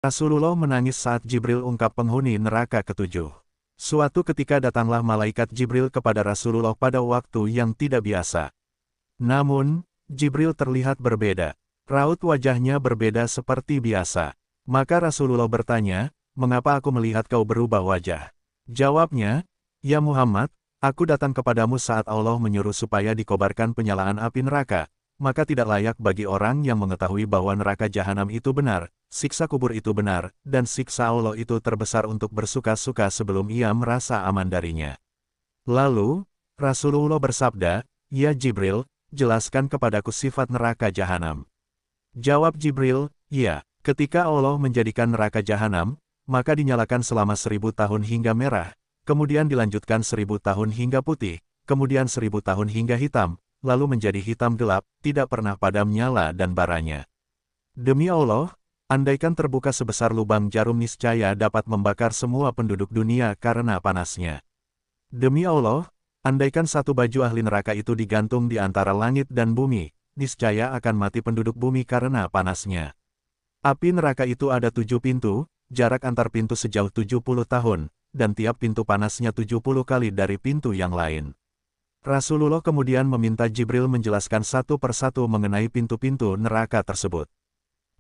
Rasulullah menangis saat Jibril ungkap penghuni neraka ketujuh. Suatu ketika datanglah malaikat Jibril kepada Rasulullah pada waktu yang tidak biasa. Namun, Jibril terlihat berbeda. Raut wajahnya berbeda seperti biasa. Maka Rasulullah bertanya, "Mengapa aku melihat kau berubah wajah?" Jawabnya, "Ya Muhammad, aku datang kepadamu saat Allah menyuruh supaya dikobarkan penyalaan api neraka. Maka tidak layak bagi orang yang mengetahui bahwa neraka jahanam itu benar, siksa kubur itu benar, dan siksa Allah itu terbesar untuk bersuka-suka sebelum ia merasa aman darinya." Lalu, Rasulullah bersabda, "Ya Jibril, jelaskan kepadaku sifat neraka jahanam." Jawab Jibril, "Ya, ketika Allah menjadikan neraka jahanam, maka dinyalakan selama 1000 tahun hingga merah, kemudian dilanjutkan 1000 tahun hingga putih, kemudian 1000 tahun hingga hitam, lalu menjadi hitam gelap, tidak pernah padam nyala dan baranya. Demi Allah, andaikan terbuka sebesar lubang jarum niscaya dapat membakar semua penduduk dunia karena panasnya. Demi Allah, andaikan satu baju ahli neraka itu digantung di antara langit dan bumi, niscaya akan mati penduduk bumi karena panasnya. Api neraka itu ada 7 pintu, jarak antar pintu sejauh 70 tahun, dan tiap pintu panasnya 70 kali dari pintu yang lain." Rasulullah kemudian meminta Jibril menjelaskan satu persatu mengenai pintu-pintu neraka tersebut.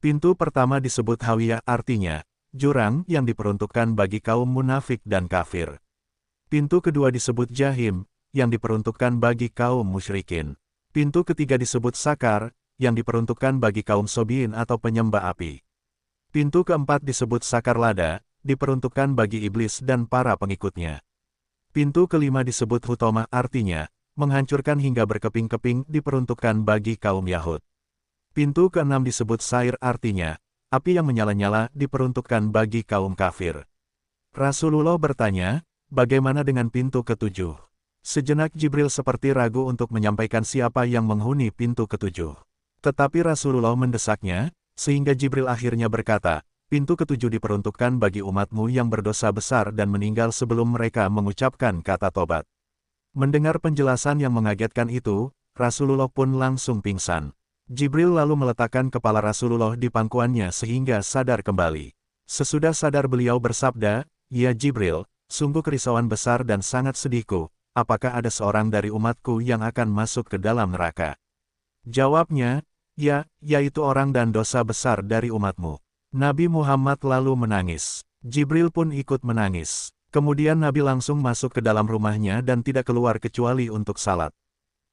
Pintu pertama disebut Hawiyah, artinya jurang yang diperuntukkan bagi kaum munafik dan kafir. Pintu kedua disebut Jahim, yang diperuntukkan bagi kaum musyrikin. Pintu ketiga disebut Sakar, yang diperuntukkan bagi kaum sobiin atau penyembah api. Pintu keempat disebut Sakar Lada, diperuntukkan bagi iblis dan para pengikutnya. Pintu kelima disebut Hutomah, artinya menghancurkan hingga berkeping-keping, diperuntukkan bagi kaum Yahud. Pintu keenam disebut Sair, artinya api yang menyala-nyala, diperuntukkan bagi kaum kafir. Rasulullah bertanya, "Bagaimana dengan pintu ketujuh?" Sejenak Jibril seperti ragu untuk menyampaikan siapa yang menghuni pintu ketujuh. Tetapi Rasulullah mendesaknya, sehingga Jibril akhirnya berkata, "Pintu ketujuh diperuntukkan bagi umatmu yang berdosa besar dan meninggal sebelum mereka mengucapkan kata tobat." Mendengar penjelasan yang mengagetkan itu, Rasulullah pun langsung pingsan. Jibril lalu meletakkan kepala Rasulullah di pangkuannya sehingga sadar kembali. Sesudah sadar beliau bersabda, "Ya Jibril, sungguh kerisauan besar dan sangat sedihku, apakah ada seorang dari umatku yang akan masuk ke dalam neraka?" Jawabnya, "Ya, yaitu orang dan dosa besar dari umatmu." Nabi Muhammad lalu menangis. Jibril pun ikut menangis. Kemudian Nabi langsung masuk ke dalam rumahnya dan tidak keluar kecuali untuk salat.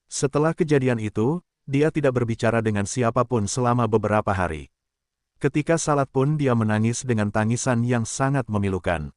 Setelah kejadian itu, dia tidak berbicara dengan siapapun selama beberapa hari. Ketika salat pun dia menangis dengan tangisan yang sangat memilukan.